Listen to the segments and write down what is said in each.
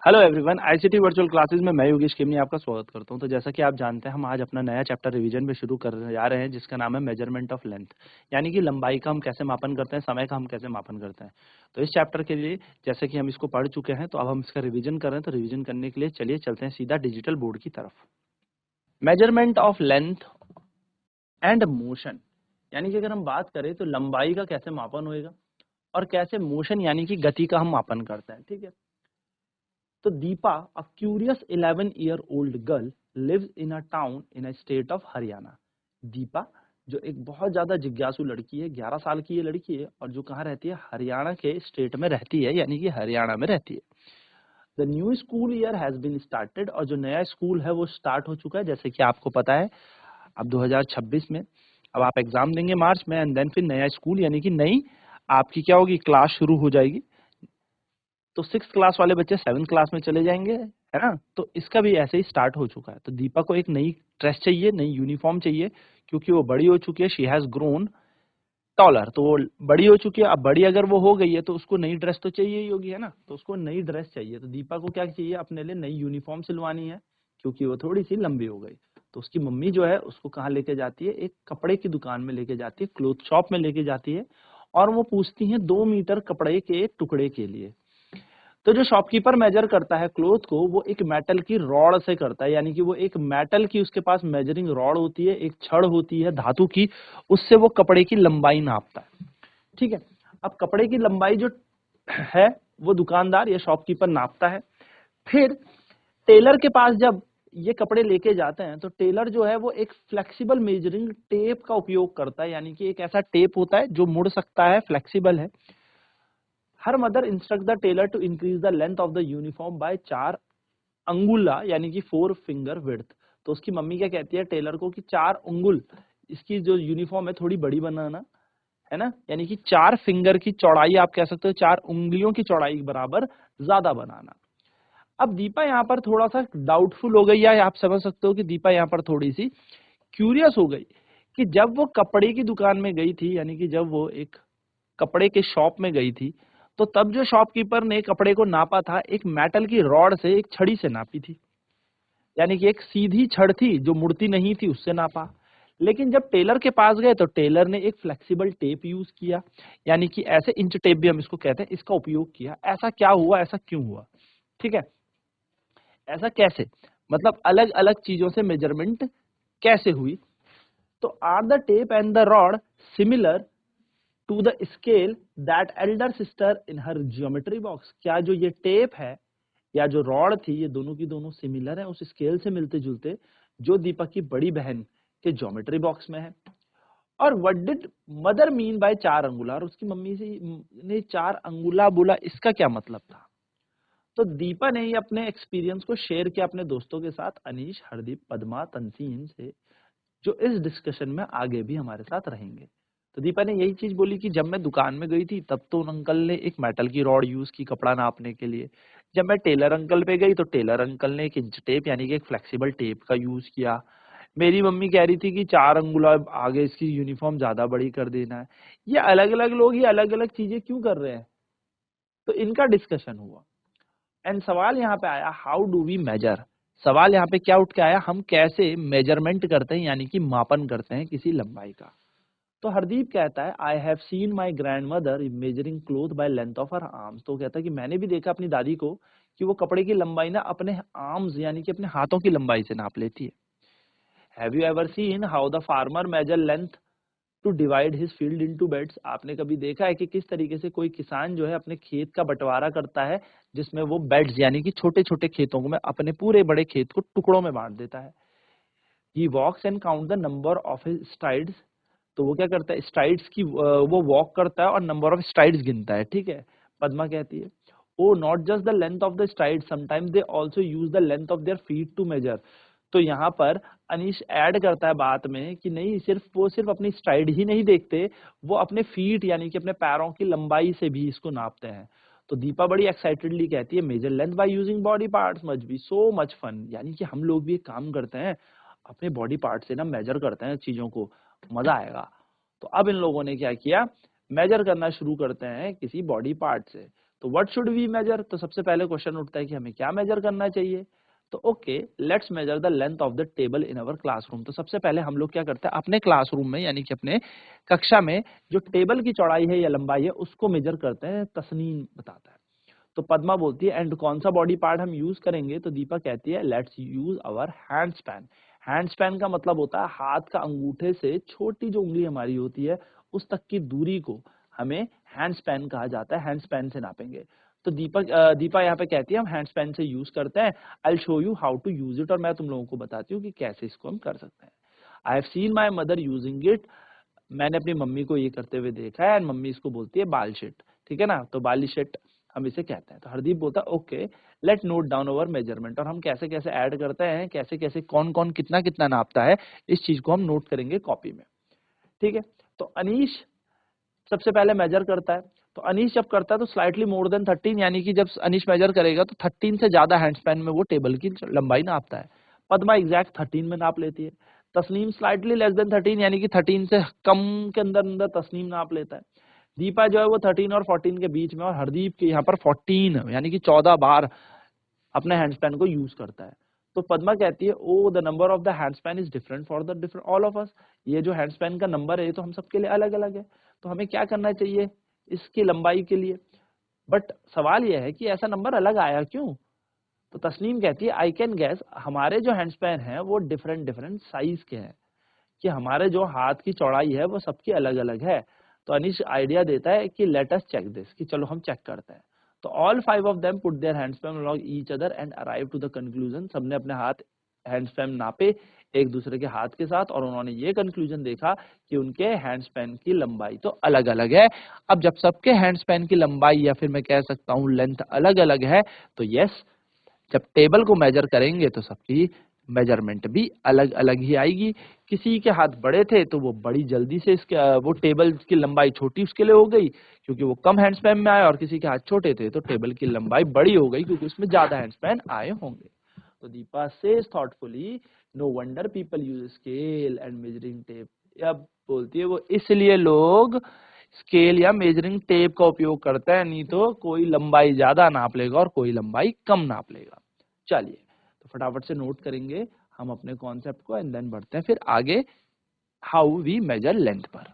Hello everyone, ICT virtual classes में मैं योगेश केमनी आपका स्वागत करता हूं। तो जैसा कि आप जानते हैं, हम आज अपना नया चैप्टर रिवीजन में शुरू करने जा रहे हैं, जिसका नाम है मेजरमेंट ऑफ लेंथ, यानी कि लंबाई का हम कैसे मापन करते हैं, समय का हम कैसे मापन करते हैं। तो इस चैप्टर के लिए जैसे कि हम इसको पढ़ चुके हैं, तो अब हम इसका रिवीजन कर रहे हैं। तो रिवीजन करने के लिए चलिए चलते हैं सीधा डिजिटल बोर्ड की तरफ। Measurement of length and motion, यानी कि अगर हम बात करें तो लंबाई का कैसे मापन होएगा और कैसे मोशन यानी कि गति का हम मापन करते हैं। ठीक है, तो Deepa, a curious 11-year-old girl, lives in a town in a state of Haryana. Deepa जो एक बहुत ज्यादा जिज्ञासु लड़की है, 11 साल की ये लड़की है, और जो कहाँ रहती है, हरियाणा के स्टेट में रहती है, यानी कि हरियाणा में रहती है। The new school year has been started, और जो नया स्कूल है वो स्टार्ट हो चुका है। जैसे कि आपको पता है, अब 2026 में अब आप एग्जाम देंगे मार्च में, एंड देन फिर नया स्कूल यानी कि नई आपकी क्या होगी, क्लास शुरू हो जाएगी। तो 6th क्लास वाले बच्चे 7th क्लास में चले जाएंगे, है ना। तो इसका भी ऐसे ही स्टार्ट हो चुका है। तो दीपा को एक नई ड्रेस चाहिए, नई यूनिफॉर्म चाहिए, क्योंकि वो बड़ी हो चुकी है। शी हैज ग्रोन टॉलर, तो वो बड़ी हो चुकी है। अब बड़ी अगर वो हो गई है तो उसको नई ड्रेस तो चाहिए ही होगी, है ना। तो उसको नई ड्रेस चाहिए। तो दीपा को क्या चाहिए, अपने लिए नई यूनिफॉर्म सिलवानी है, क्योंकि वो थोड़ी सी लंबी हो गई। तो उसकी मम्मी जो है उसको कहाँ लेके जाती है, एक कपड़े की दुकान में लेके जाती है, क्लोथ शॉप में लेके जाती है, और वो पूछती है 2 मीटर कपड़े के टुकड़े के लिए। तो जो शॉपकीपर मेजर करता है क्लोथ को, वो एक मेटल की रॉड से करता है, यानी कि वो एक मेटल की उसके पास मेजरिंग रॉड होती है, एक छड़ होती है धातु की, उससे वो कपड़े की लंबाई नापता है। ठीक है, अब कपड़े की लंबाई जो है वो दुकानदार या शॉपकीपर नापता है। फिर टेलर के पास जब ये कपड़े लेके जाते हैं, तो टेलर जो है वो एक फ्लेक्सिबल मेजरिंग टेप का उपयोग करता है, यानी कि एक ऐसा टेप होता है जो मुड़ सकता है, फ्लेक्सिबल है। हर mother instruct the tailor to increase the length of the uniform by 4 अंगुला, यानी कि 4 फिंगर विड्थ। तो उसकी मम्मी क्या कहती है टेलर को कि 4 अंगुल इसकी जो यूनिफॉर्म है थोड़ी बड़ी बनाना, है ना, यानी कि 4 फिंगर की चौड़ाई, आप कह सकते हो 4 उंगलियों की चौड़ाई के बराबर ज्यादा बनाना। अब दीपा यहाँ पर थोड़ा सा डाउटफुल हो गई, या आप समझ सकते हो कि दीपा यहाँ पर थोड़ी सी क्यूरियस हो गई कि जब वो कपड़े की दुकान में गई थी, यानी कि जब वो एक कपड़े के शॉप में गई थी, तो तब जो शॉपकीपर ने कपड़े को नापा था, एक मेटल की रॉड से, एक छड़ी से नापी थी, यानी कि एक सीधी छड़ थी जो मुड़ती नहीं थी, उससे नापा। लेकिन जब टेलर के पास गए तो टेलर ने एक फ्लेक्सिबल टेप यूज किया, यानी कि ऐसे इंच टेप भी हम इसको कहते हैं, इसका उपयोग किया। ऐसा क्या हुआ, ऐसा क्यों हुआ, ठीक है, ऐसा कैसे, मतलब अलग अलग चीजों से मेजरमेंट कैसे हुई। तो are the tape and the rod similar to the scale that elder sister in her geometry box, क्या जो ये टेप है या जो रॉड थी, ये दोनों की दोनों सिमिलर है, उस स्केल से मिलते जुलते जो दीपक की बड़ी बहन के ज्योमेट्री बॉक्स में है। और what did mother mean by 4 अंगुला, और उसकी मम्मी से ने 4 अंगुला बोला, इसका क्या मतलब था। तो दीपा ने ही अपने एक्सपीरियंस को शेयर किया अपने दोस्तों के साथ, अनीश, हरदीप, पद्मा, तंसीन से, जो इस डिस्कशन में आगे भी हमारे साथ रहेंगे। तो दीपा ने यही चीज बोली कि जब मैं दुकान में गई थी तब तो उन अंकल ने एक मेटल की रॉड यूज की कपड़ा नापने के लिए। जब मैं टेलर अंकल पे गई तो टेलर अंकल ने एक इंच टेप यानी कि एक फ्लेक्सिबल टेप का यूज किया। मेरी मम्मी कह रही थी कि 4 अंगुला आगे इसकी यूनिफॉर्म ज्यादा बड़ी कर देना है। ये अलग अलग लोग ये अलग अलग चीजें क्यों कर रहे हैं, तो इनका डिस्कशन हुआ। एंड सवाल यहाँ पे आया, हाउ डू वी मेजर। सवाल यहाँ पे क्या उठ के आया, हम कैसे मेजरमेंट करते हैं, यानी कि मापन करते हैं किसी लंबाई का। तो हरदीप कहता है, I have seen my grand mother measuring cloth by length of her arms. तो कहता है कि मैंने भी देखा अपनी दादी को कि वो कपड़े की लंबाई ना अपने आर्म्स यानी कि अपने हाथों की लंबाई से नाप लेती है। Have you ever seen how the farmer measure length to divide his field into beds. आपने कभी देखा है कि किस तरीके से कोई किसान जो है अपने खेत का बंटवारा करता है, जिसमें वो बेड्स यानी कि छोटे छोटे खेतों में अपने पूरे बड़े खेत को टुकड़ों में बांट देता है। He walks and count the number of his strides. तो वो क्या करता है, स्ट्राइड्स की वो वॉक करता है और नंबर ऑफ स्ट्राइड्स गिनता है, ठीक है। पद्मा कहती है, oh not just the length of the stride, sometimes they also use the length of their feet to measure. तो यहाँ पर अनीश ऐड करता है बात में कि नहीं, सिर्फ अपनी स्ट्राइड ही नहीं देखते, वो अपने फीट यानी कि अपने पैरों की लंबाई से भी इसको नापते हैं। तो दीपा बड़ी एक्साइटेडली कहती है, measure length by using body parts must be so much fun, यानी कि हम लोग भी एक काम करते हैं, अपने बॉडी पार्ट से ना मेजर करते हैं चीजों को, मजा आएगा। तो अब इन लोगों ने क्या किया, मेजर करना शुरू करते हैं किसी बॉडी पार्ट से। तो व्हाट शुड वी मेजर, तो सबसे पहले क्वेश्चन उठता है कि हमें क्या मेजर करना चाहिए। तो okay, let's major the length of the table in our classroom. तो सबसे पहले हम लोग क्या करते हैं, अपने क्लासरूम में यानी कि अपने कक्षा में जो टेबल की चौड़ाई है या लंबाई है उसको मेजर करते हैं। तस्नीम बताता है। तो पद्मा बोलती है एंड कौन सा बॉडी पार्ट हम यूज करेंगे, तो दीपा कहती है let's use our hand span. Hand span का मतलब होता है हाथ का अंगूठे से छोटी जो उंगली हमारी होती है उस तक की दूरी को हमें हैंड स्पैन कहा जाता है। हैंड स्पैन से नापेंगे। तो दीपा यहाँ पे कहती है हम हैंड स्पैन से यूज करते हैं। I will show you how to use it, और मैं तुम लोगों को बताती हूँ कि कैसे इसको हम कर सकते हैं। I have seen my mother using it, मैंने अपनी मम्मी को ये करते हुए देखा है। एंड मम्मी इसको बोलती है बाल शीट, ठीक है ना, तो बाली शीट हम इसे कहते हैं। तो हरदीप बोलता है okay let note down over measurement, और हम कैसे कैसे ऐड करते हैं, कैसे कैसे कौन कौन कितना कितना नापता है, इस चीज को हम नोट करेंगे कॉपी में, ठीक है। तो अनीश सबसे पहले मेजर करता है। तो अनीश जब करता है तो स्लाइटली मोर देन 13, यानी कि जब अनीश मेजर करेगा तो 13 से ज्यादा हैंड स्पैन में वो टेबल की लंबाई नापता है। पद्मा एग्जैक्ट 13 में नाप लेती है। तस्नीम स्लाइटली लेस देन 13, यानी कि 13 से कम के अंदर अंदर तस्नीम नाप लेता है। दीपा जो है वो 13 और 14 के बीच में, और हरदीप के यहाँ पर 14 यानी कि 14 बार अपने हैंड स्पैन को यूज करता है। तो पद्मा कहती है oh the number of the hand span is different for the different all of us, ये जो हैंड स्पैन का नंबर है ये तो हम सबके लिए अलग अलग है। तो हमें क्या करना चाहिए इसकी लंबाई के लिए। बट सवाल यह है कि ऐसा नंबर अलग आया क्यों। तो तस्नीम कहती है आई कैन गैस, हमारे जो हैंड स्पैन है वो डिफरेंट डिफरेंट साइज के हैं, कि हमारे जो हाथ की चौड़ाई है वो सबकी अलग अलग है। तो अनिश आइडिया देता है कि लेट अस चेक दिस, कि चलो हम चेक करते हैं। तो all 5 of them put their handspan along each other and arrive to the conclusion, सबने अपने हाथ हैंडस्पैन नापे एक दूसरे के हाथ के साथ, और उन्होंने ये कंक्लूजन देखा कि उनके हैंडस्पैन की लंबाई तो अलग अलग है। अब जब सबके हैंडस्पैन की लंबाई या फिर मैं कह सकता हूँ लेंथ अलग अलग है, तो यस जब टेबल को मेजर करेंगे तो सबकी मेजरमेंट भी अलग अलग ही आएगी। किसी के हाथ बड़े थे तो वो बड़ी जल्दी से इसके वो टेबल की लंबाई छोटी उसके लिए हो गई क्योंकि वो कम हैंड स्पैन में आया, और किसी के हाथ छोटे थे तो टेबल की लंबाई बड़ी हो गई क्योंकि उसमें ज्यादा हैंड स्पैन आए होंगे। तो Deepa says thoughtfully no wonder people use scale and measuring tape. अब बोलती है वो इसलिए लोग स्केल या मेजरिंग टेप का उपयोग करते हैं, नहीं तो कोई लंबाई ज्यादा नाप लेगा और कोई लंबाई कम नाप लेगा। चलिए तो फटाफट से नोट करेंगे हम अपने कॉन्सेप्ट को एंड देन बढ़ते हैं फिर आगे हाउ वी मेजर लेंथ पर।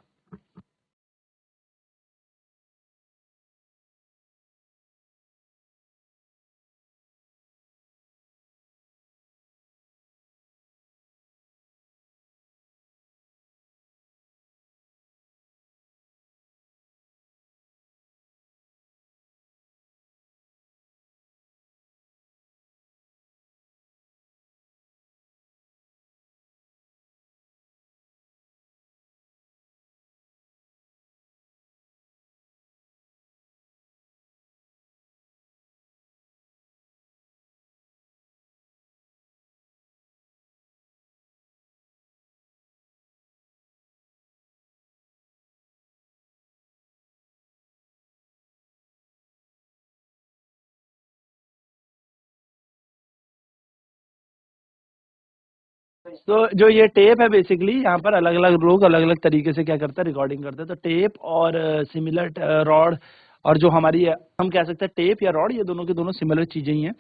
तो जो ये टेप है बेसिकली यहाँ पर अलग अलग लोग अलग अलग तरीके से क्या करते हैं रिकॉर्डिंग करते हैं। तो टेप और सिमिलर रॉड, और जो हमारी हम कह सकते हैं टेप या रॉड, ये दोनों के दोनों सिमिलर चीजें ही हैं।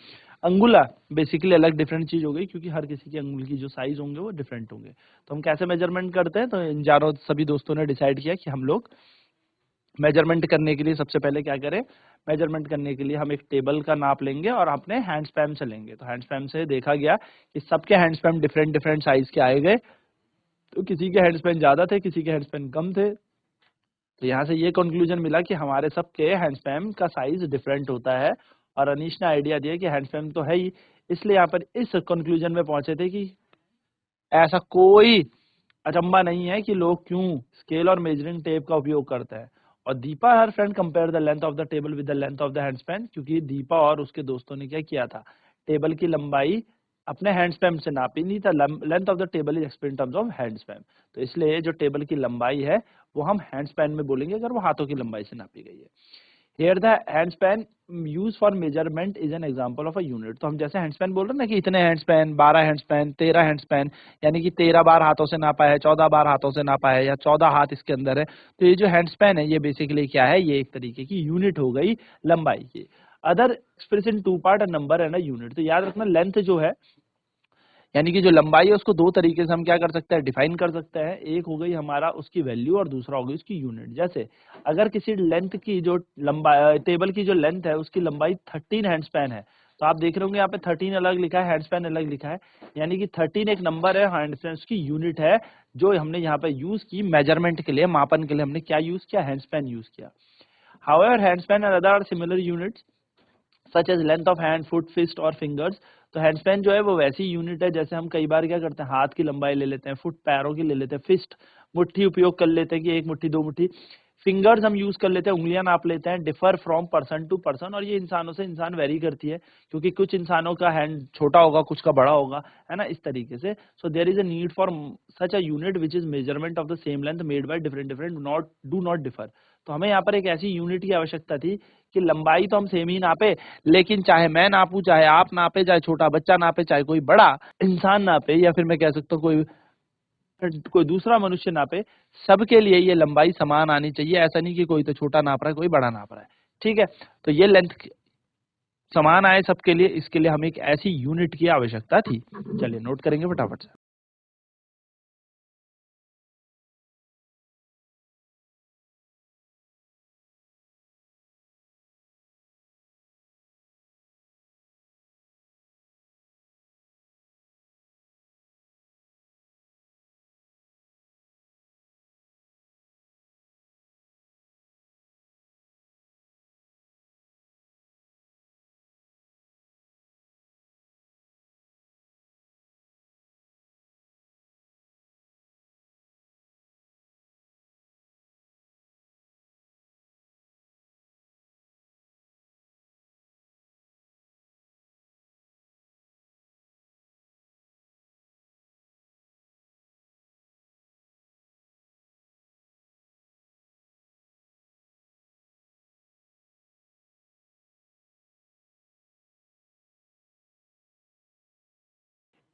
अंगुला बेसिकली अलग डिफरेंट चीज हो गई क्योंकि हर किसी की अंगुल की जो साइज होंगे वो डिफरेंट होंगे। तो हम कैसे मेजरमेंट करते हैं, तो इन चारों सभी दोस्तों ने डिसाइड किया कि हम लोग मेजरमेंट करने के लिए सबसे पहले क्या करें, मेजरमेंट करने के लिए हम एक टेबल का नाप लेंगे और अपने हैंड स्पैम से लेंगे। तो हैंड स्पैम से देखा गया कि सबके hand spam different different size के आए गए। तो किसी के हैंड स्पैन ज्यादा थे, किसी के हैंड स्पैन कम थे। तो यहाँ से ये कंक्लूजन मिला कि हमारे सबके हैंड स्पैम का साइज डिफरेंट होता है। और अनीश ने आइडिया दिया कि हैंड स्पैम तो है ही, इसलिए यहाँ पर इस कंक्लूजन में पहुंचे थे कि ऐसा कोई अचंबा नहीं है कि लोग क्यों स्केल और मेजरिंग टेप का उपयोग करते हैं। और दीपा हर friend compare the length of the table with the length of the hand span, क्योंकि दीपा और उसके दोस्तों ने क्या किया था, टेबल की लंबाई अपने हैंड स्पैन से नापी नहीं था। Length of the table is explain terms of hand span, तो इसलिए जो टेबल की लंबाई है वो हम हैंड स्पैन में बोलेंगे अगर वो हाथों की लंबाई से नापी गई है। Here the hand span use for measurement is an example of a unit. तो हम जैसे हैंडस्पैन बोल रहे हैं ना कि इतने हैंडस्पैन, 12 हैंडस्पैन, 13 हैंडस्पैन, यानी कि 13 बार हाथों से नापा है, 14 बार हाथों से नापा है, या 14 हाथ इसके अंदर है। तो ये जो हैंडस्पैन है ये बेसिकली क्या है, ये एक तरीके की यूनिट हो गई लंबाई की। Other express in two part number and a unit. तो याद रखना लेंथ जो है यानी कि जो लंबाई है उसको दो तरीके से हम क्या कर सकते हैं, डिफाइन कर सकते हैं। एक हो गई हमारा उसकी वैल्यू और दूसरा हो गई उसकी यूनिट। जैसे अगर किसी लेंथ की जो लंबाई, टेबल की जो लेंथ है उसकी लंबाई 13 हैंडस्पैन है, तो आप देख रहे होंगे यहाँ पे 13 अलग लिखा है, हैंडस्पैन अलग लिखा है, यानी कि 13 एक नंबर है, हैंडस्पैन उसकी यूनिट है, जो हमने यहाँ पे यूज की मेजरमेंट के लिए, मापन के लिए हमने क्या यूज किया, हैंडस्पैन यूज किया। However handspan and other similar units such as length of hand, foot, fist और फिंगर्स। तो हैंडस्पैन जो है वो वैसी यूनिट है जैसे हम कई बार क्या करते हैं, हाथ की लंबाई ले लेते हैं, फुट पैरों की ले लेते हैं, फिस्ट मुट्ठी उपयोग कर लेते हैं कि एक मुट्ठी दो मुट्ठी, फिंगर्स हम यूज कर लेते हैं, उंगलियां नाप लेते हैं। Differ from person to person, और ये इंसानों से इंसान वेरी करती है, क्योंकि कुछ इंसानों का हैंड छोटा होगा, कुछ का बड़ा होगा, है ना, इस तरीके से। So there is a need for such a unit which is measurement of the same length made by different different not do not differ. तो हमें यहाँ पर एक ऐसी यूनिट की आवश्यकता थी कि लंबाई तो हम सेम ही नापे, लेकिन चाहे मैं नापूं, चाहे आप नापे, चाहे छोटा बच्चा नापे, चाहे कोई बड़ा इंसान नापे, या फिर मैं कह सकता हूँ कोई कोई दूसरा मनुष्य नापे, सबके लिए ये लंबाई समान आनी चाहिए। ऐसा नहीं कि कोई तो छोटा नाप रहा है, कोई बड़ा नाप रहा है। ठीक है, तो ये लेंथ समान आए सबके लिए, इसके लिए हमें एक ऐसी यूनिट की आवश्यकता थी। चलिए नोट करेंगे फटाफट से।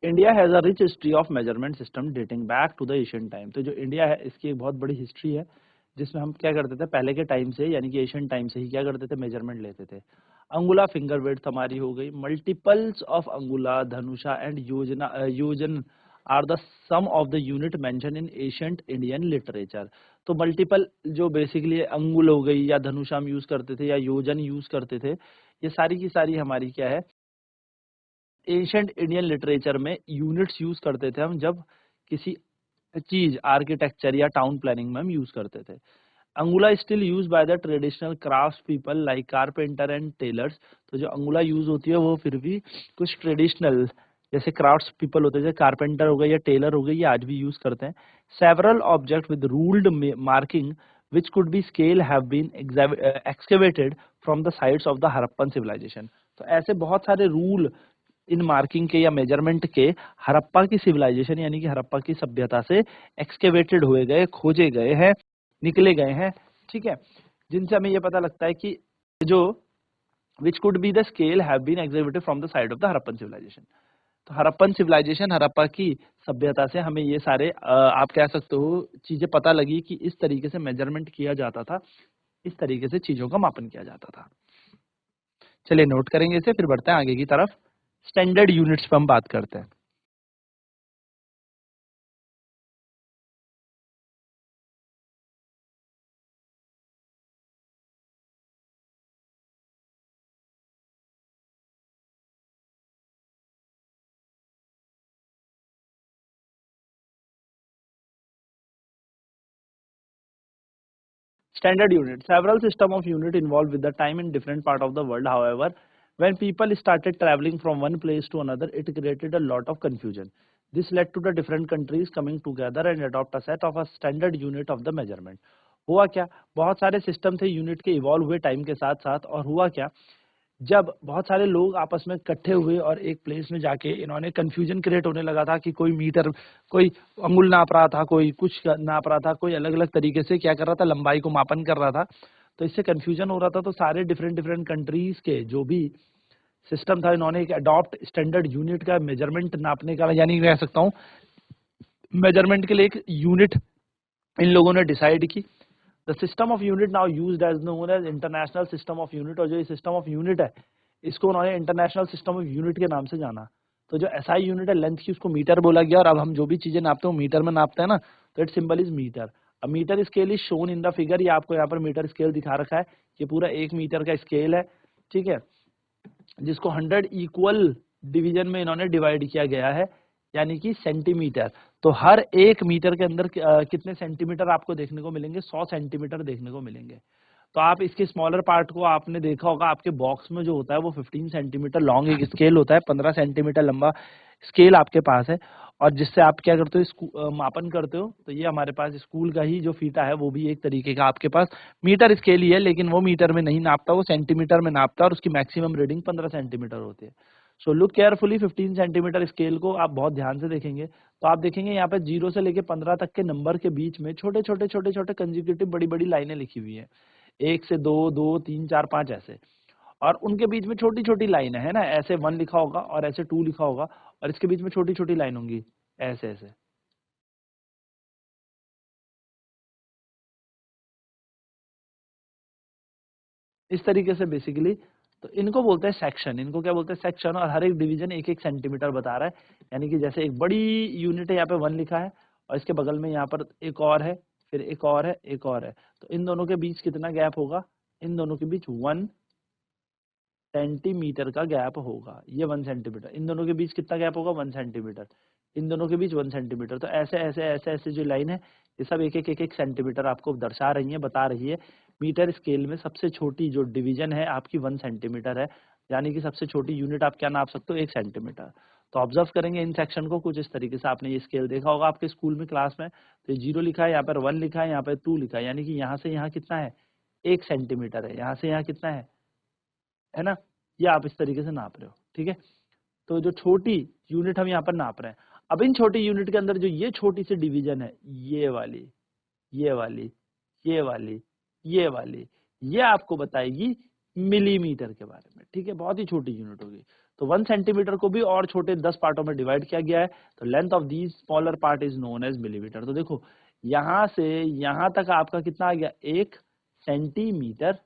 India has a rich history of measurement system dating back to the Asian time. तो जो इंडिया है इसकी एक बहुत बड़ी हिस्ट्री है, जिसमें हम क्या करते थे पहले के टाइम से, यानी कि एशियन टाइम से ही क्या करते थे, मेजरमेंट लेते थे। अंगुला फिंगर विड्थ हमारी हो गई, multiples of angula, dhanusha and yojana yojan are the sum of the unit mention in ancient Indian literature. तो मल्टीपल जो बेसिकली अंगुल हो गई, या धनुषा हम यूज करते थे, या योजन यूज करते थे, ये सारी की सारी हमारी क्या है, एंशंट इंडियन लिटरेचर में यूनिट्स यूज करते थे हम, जब किसी चीज आर्किटेक्चर या टाउन प्लानिंग में हम यूज करते थे। Angula still use by the traditional craft people like carpenter and tailors. तो जो अंगुला यूज होती है वो फिर भी कुछ ट्रेडिशनल जैसे क्राफ्ट्स पीपल होते हैं, जैसे कारपेंटर हो गए या टेलर हो गए, ये आज भी यूज करते हैं। Several object with ruled marking which could be scale have been excavated from the sites of the Harappan civilization। तो ऐसे बहुत सारे रूल इन मार्किंग के या मेजरमेंट के हड़प्पा की सिविलाइजेशन यानी कि हड़प्पा की सभ्यता से एक्सकेवेटेड हुए गए, खोजे गए हैं, निकले गए हैं। ठीक है, जिनसे हमें ये पता लगता है कि जो which could be the scale have been exhibited from the side of the Harappan civilisation. तो हड़प्पन सिविलाइजेशन, हड़प्पा की सभ्यता से हमें ये सारे आप कह सकते हो चीजें पता लगी कि इस तरीके से मेजरमेंट किया जाता था, इस तरीके से चीजों का मापन किया जाता था। चलिए नोट करेंगे इसे, फिर बढ़ते हैं आगे की तरफ। स्टैंडर्ड यूनिट्स पर हम बात करते हैं। Standard unit. Several system of unit involved with the time in different part of the world. However, when people started traveling from one place to another, it created a lot of confusion. This led to the different countries coming together and adopt a set of a standard unit of the measurement. हुआ क्या, बहुत सारे system थे unit के evolve हुए time के साथ साथ, और हुआ क्या, जब बहुत सारे लोग आपस में इकट्ठे हुए और एक प्लेस में जाके इन्होंने कंफ्यूजन क्रिएट होने लगा था कि कोई मीटर, कोई अंगुल नाप रहा था, कोई कुछ नाप रहा था, कोई अलग अलग तरीके से क्या कर रहा था, लंबाई को मापन कर रहा था। तो इससे कंफ्यूजन हो रहा था, तो सारे डिफरेंट डिफरेंट कंट्रीज के जो भी सिस्टम था, इन्होंने एक अडॉप्ट स्टैंडर्ड यूनिट का मेजरमेंट नापने का, यानी कह सकता हूँ मेजरमेंट के लिए एक यूनिट इन लोगों ने डिसाइड की। The system of unit now used as known as international system of unit, और जो ये सिस्टम ऑफ यूनिट है इसको उन्होंने इंटरनेशनल सिस्टम ऑफ यूनिट के नाम से जाना। तो जो एसआई यूनिट है लेंथ की, उसको मीटर बोला गया, और अब हम जो भी चीजें नापते हैं मीटर में नापते हैं ना, तो इट सिंबल इज मीटर। अब metre scale is shown in the figure, ये आपको यहाँ पर मीटर स्केल दिखा रखा है, ये पूरा 1 मीटर का स्केल है, ठीक है, जिसको 100 इक्वल डिवीजन में इन्होंने डिवाइड किया गया है, यानी कि सेंटीमीटर। तो हर 1 मीटर के अंदर कितने सेंटीमीटर आपको देखने को मिलेंगे? 100 सेंटीमीटर देखने को मिलेंगे। तो आप इसके स्मॉलर पार्ट को आपने देखा होगा, आपके बॉक्स में जो होता है वो 15 सेंटीमीटर लॉन्ग एक स्केल होता है, 15 सेंटीमीटर लंबा स्केल आपके पास है, और जिससे आप क्या करते हो, मापन करते हो। तो ये हमारे पास स्कूल का ही जो फीता है वो भी एक तरीके का आपके पास मीटर स्केल ही है, लेकिन वो मीटर में नहीं नापता, वो सेंटीमीटर में नापता है, और उसकी मैक्सिमम रीडिंग 15 सेंटीमीटर होती है। So look carefully, 15 centimetre scale को आप बहुत ध्यान से देखेंगे तो आप देखेंगे यहाँ पे 0 से लेके 15 तक के नंबर के बीच में छोटे छोटे छोटे छोटे कंजिक्यूटिव बड़ी बड़ी लाइनें लिखी हुई है, 1 से 2, 2, 3, 4, 5 ऐसे, और उनके बीच में छोटी छोटी लाइन है ना, ऐसे 1 लिखा होगा और ऐसे 2 लिखा होगा, और इसके बीच में छोटी छोटी लाइन होंगी ऐसे ऐसे, इस तरीके से बेसिकली। तो इनको बोलते हैं सेक्शन, इनको क्या बोलते हैं? सेक्शन। और हर एक डिवीजन 1-1 सेंटीमीटर बता रहा है, यानी कि जैसे एक बड़ी यूनिट है, यहाँ पे 1 लिखा है, और इसके बगल में यहाँ पर एक और है, फिर एक और है, एक और है, तो इन दोनों के बीच कितना गैप होगा? इन दोनों के बीच 1 सेंटीमीटर का गैप होगा, ये 1 सेंटीमीटर। इन दोनों के बीच कितना गैप होगा? 1 सेंटीमीटर। इन दोनों के बीच 1 सेंटीमीटर। तो ऐसे ऐसे ऐसे ऐसे जो लाइन है, ये सब एक एक एक एक सेंटीमीटर आपको दर्शा रही है, बता रही है। मीटर स्केल में सबसे छोटी जो डिवीजन है आपकी 1 सेंटीमीटर है, यानी कि सबसे छोटी यूनिट आप क्या नाप सकते हो? 1 सेंटीमीटर। तो ऑब्जर्व करेंगे इन सेक्शन को कुछ इस तरीके से। आपने ये स्केल देखा होगा आपके स्कूल में क्लास में, तो 0 लिखा है, यहाँ पर 1 लिखा है, यहाँ पर 2 लिखा है, यानी कि यहाँ से यहाँ कितना है? 1 सेंटीमीटर है। यहाँ से यहाँ कितना है ना? ये आप इस तरीके से नाप रहे हो, ठीक है। तो जो छोटी यूनिट हम यहाँ पर नाप रहे हैं, अब इन छोटी यूनिट के अंदर जो ये छोटी सी डिवीजन है, ये वाली, ये वाली, ये वाली, ये वाली, ये आपको बताएगी मिलीमीटर के बारे में, ठीक है। बहुत ही छोटी यूनिट होगी। तो 1 सेंटीमीटर को भी और छोटे 10 पार्टों में डिवाइड किया गया है, तो length of these smaller part is known as millimetre. तो देखो यहां से यहां तक आपका कितना आ गया? 1 सेंटीमीटर।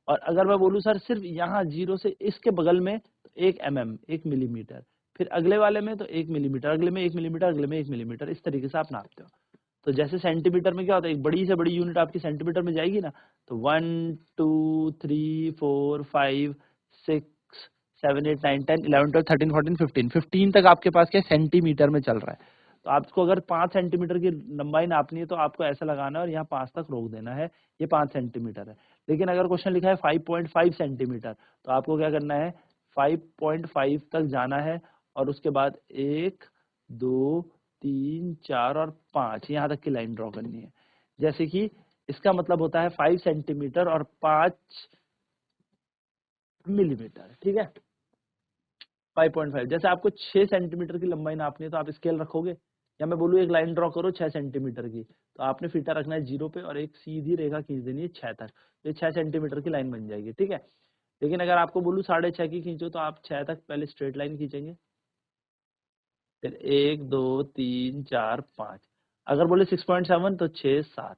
और अगर मैं बोलूं सर सिर्फ यहाँ 0 से इसके बगल में, तो 1 mm, 1 मिलीमीटर, फिर अगले वाले में तो 1 मिलीमीटर, अगले में 1 मिलीमीटर, अगले में 1 मिलीमीटर, इस तरीके से आप नापते हो। तो जैसे सेंटीमीटर में क्या होता है, एक बड़ी से बड़ी यूनिट आपकी सेंटीमीटर में जाएगी ना, तो 1, 2, 3, 4, 5, 6, 7, 8, 9, 10, 11, 12, 13, 14, 15, 15 तक आपके पास क्या सेंटीमीटर में चल रहा है। तो आपको अगर 5 सेंटीमीटर की लंबाई नापनी है, तो आपको ऐसा लगाना है और यहाँ 5 तक रोक देना है, ये 5 सेंटीमीटर है। लेकिन अगर क्वेश्चन लिखा है 5.5 सेंटीमीटर, तो आपको क्या करना है? 5.5 तक जाना है, और उसके बाद 1, 2, 3, 4 और 5 यहाँ तक की लाइन ड्रॉ करनी है। जैसे कि इसका मतलब होता है 5 सेंटीमीटर और 5 मिलीमीटर, ठीक है। 5.5, जैसे आपको 6 सेंटीमीटर की लंबाई नापनी है, तो आप स्केल रखोगे, या मैं बोलूँ एक लाइन ड्रॉ करो 6 सेंटीमीटर की, तो आपने फीता रखना है 0 पे और एक सीधी रेखा खींच देनी है 6 तक, ये 6 सेंटीमीटर की लाइन बन जाएगी, ठीक है। लेकिन अगर आपको बोलूँ 6.5 की खींचो, तो आप 6 तक पहले स्ट्रेट लाइन खींचेंगे, फिर 1, 2, 3, 4, 5। अगर बोले 6.7 तो 6, 7,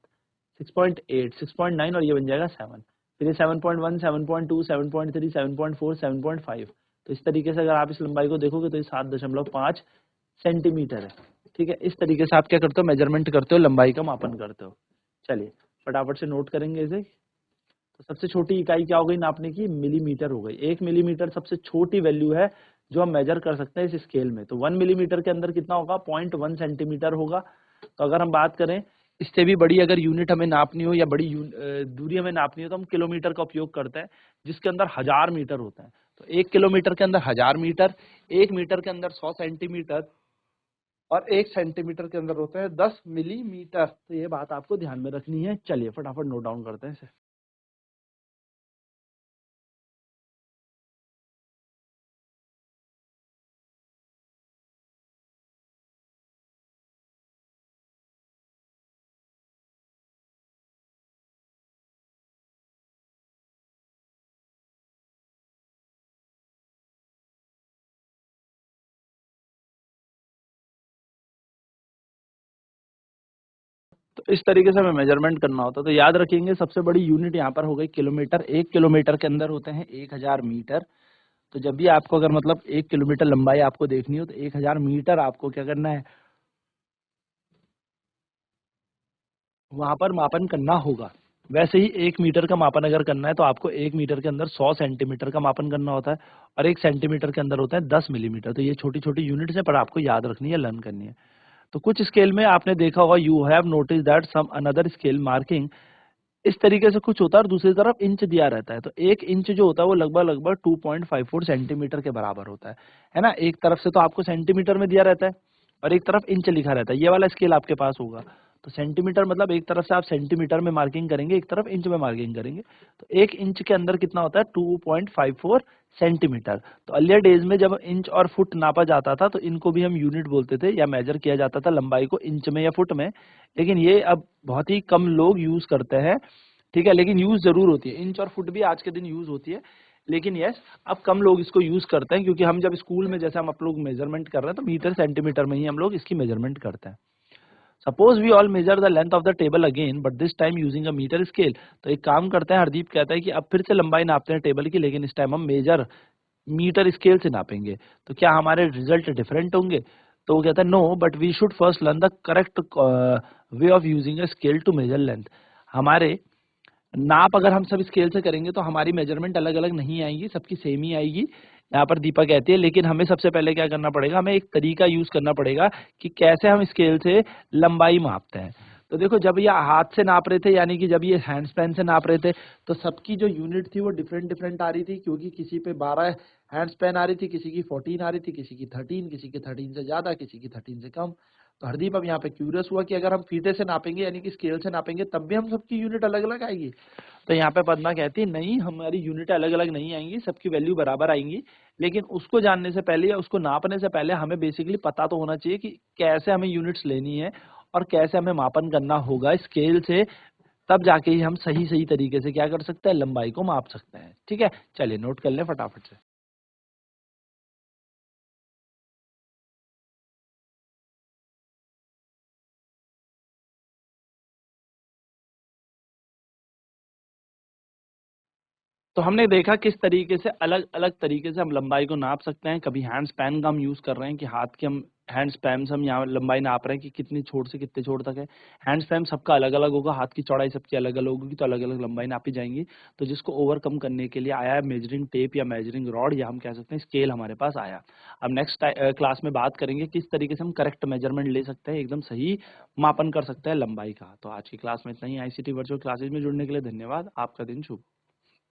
6.8, 6.9 और ये बन जाएगा 7। फिर ये 7.1, 7.2, 7.3, 7.4, 7.5। तो इस तरीके से अगर आप इस लंबाई को देखोगे तो ये 7.5 सेंटीमीटर है, ठीक है। इस तरीके से आप क्या करते हो? मेजरमेंट करते हो, लंबाई का मापन करते हो। चलिए फटाफट से नोट करेंगे इसे। तो सबसे छोटी इकाई क्या हो गई नापने की? मिलीमीटर हो गई। 1 मिलीमीटर सबसे छोटी वैल्यू है जो हम मेजर कर सकते हैं इस स्केल में। तो 1 मिलीमीटर के अंदर कितना होगा? 0.1 सेंटीमीटर होगा। तो अगर हम बात करें इससे भी बड़ी अगर यूनिट हमें नापनी हो या बड़ी दूरी हमें नापनी हो, तो हम किलोमीटर का उपयोग करते हैं, जिसके अंदर 1000 मीटर होता है। तो 1 किलोमीटर के अंदर 1000 मीटर, 1 मीटर के अंदर 100 सेंटीमीटर, और 1 सेंटीमीटर के अंदर होते हैं 10 मिलीमीटर। तो ये बात आपको ध्यान में रखनी है। चलिए फटाफट नोट डाउन करते हैं इसे। तो इस तरीके से हमें मेजरमेंट करना होता है। तो याद रखेंगे सबसे बड़ी यूनिट यहाँ पर हो गई किलोमीटर। 1 किलोमीटर के अंदर होते हैं 1000 मीटर। तो जब भी आपको अगर मतलब 1 किलोमीटर लंबाई आपको देखनी हो तो 1000 मीटर आपको क्या करना है, वहाँ पर मापन करना होगा। वैसे ही 1 मीटर का मापन अगर करना है तो आपको 1 मीटर के अंदर 100 सेंटीमीटर का मापन करना होता है और 1 सेंटीमीटर के अंदर होता है 10 मिलीमीटर। तो ये छोटी-छोटी यूनिट्स हैं पर आपको याद रखनी है, लर्न करनी है। तो कुछ स्केल में आपने देखा होगा, you have notice that some another scale marking, इस तरीके से कुछ होता है और दूसरी तरफ इंच दिया रहता है। तो 1 इंच जो होता है वो लगभग-लगभग 2.54 सेंटीमीटर के बराबर होता है ना? एक तरफ से तो आपको सेंटीमीटर में दिया रहता है और एक तरफ इंच लिखा रहता है। ये वाला स्केल आपके पास होगा। तो सेंटीमीटर मतलब एक तरफ से आप सेंटीमीटर में मार्किंग करेंगे, एक तरफ इंच में मार्किंग करेंगे। तो 1 इंच के अंदर कितना होता है? 2.54 सेंटीमीटर। तो अर्लियर डेज़ में जब इंच और फुट नापा जाता था तो इनको भी हम यूनिट बोलते थे या मेजर किया जाता था लंबाई को इंच में या फुट में। लेकिन ये अब बहुत ही कम लोग यूज़ करते हैं, ठीक है? लेकिन यूज़ ज़रूर होती है। इंच और फुट भी आज के दिन यूज़ होती है। लेकिन यस, अब कम लोग इसको यूज़ करते हैं क्योंकि हम जब स्कूल में जैसे हम आप लोग मेज़रमेंट कर रहे हैं तो मीटर सेंटीमीटर में ही हम लोग इसकी मेज़रमेंट करते हैं। Suppose we all measure the length of the table again but this time using a metre scale. तो एक काम करते हैं, हरदीप कहता है कि अब फिर से लंबाई नापते हैं टेबल की, लेकिन इस टाइम हम मेजर मीटर स्केल से नापेंगे। तो क्या हमारे रिजल्ट डिफरेंट होंगे? तो वो कहता है no but we should first learn the correct way of using a scale to measure length. हमारे नाप अगर हम सब स्केल से करेंगे तो हमारी मेजरमेंट अलग-अलग नहीं आएगी, सबकी सेम ही आएगी। यहाँ पर दीपा कहती है लेकिन हमें सबसे पहले क्या करना पड़ेगा, हमें एक तरीका यूज़ करना पड़ेगा कि कैसे हम स्केल से लंबाई मापते हैं। तो देखो जब ये हाथ से नाप रहे थे यानी कि जब ये हैंड स्पैन से नाप रहे थे तो सबकी जो यूनिट थी वो डिफरेंट-डिफरेंट आ रही थी क्योंकि किसी पे 12 हैंड स्पैन आ रही थी, किसी की 14 आ रही थी, किसी की 13, किसी की 13 से ज़्यादा, किसी की 13 से कम। तो हरदीप अब यहाँ पे क्यूरियस हुआ कि अगर हम फीते से नापेंगे यानी कि स्केल से नापेंगे तब भी हम सबकी यूनिट अलग-अलग आएगी। तो यहाँ पे पद्मा कहती है नहीं, हमारी यूनिट अलग-अलग नहीं आएँगी, सबकी वैल्यू बराबर आएँगी। लेकिन उसको जानने से पहले या उसको नापने से पहले हमें बेसिकली पता तो होना चाहिए कि कैसे हमें यूनिट्स लेनी है और कैसे हमें मापन करना होगा स्केल से, तब जाके ही हम सही-सही तरीके से क्या कर सकते हैं, लंबाई को माप सकते हैं। ठीक है? चलिए नोट कर लें फटाफट से। तो हमने देखा किस तरीके से अलग-अलग तरीके से हम लंबाई को नाप सकते हैं। कभी हैंड स्पैन का हम यूज़ कर रहे हैं कि हाथ के हम हैंड स्पैन से हम यहाँ लंबाई नाप रहे हैं कि कितनी छोर से कितने छोर तक है। हैंड स्पैन सबका अलग-अलग होगा, हाथ की चौड़ाई सबकी अलग-अलग होगी, तो अलग-अलग लंबाई नापी जाएँगी। तो जिसको ओवरकम करने के लिए आया है मेजरिंग टेप या मेजरिंग रॉड या हम कह सकते हैं स्केल हमारे पास आया। अब नेक्स्ट क्लास में बात करेंगे किस तरीके से हम करेक्ट मेजरमेंट ले सकते हैं, एकदम सही मापन कर सकते हैं लंबाई का। तो आज की क्लास में इतना ही। आईसीटी वर्चुअल क्लासेस में जुड़ने के लिए धन्यवाद। आपका दिन शुभ हो।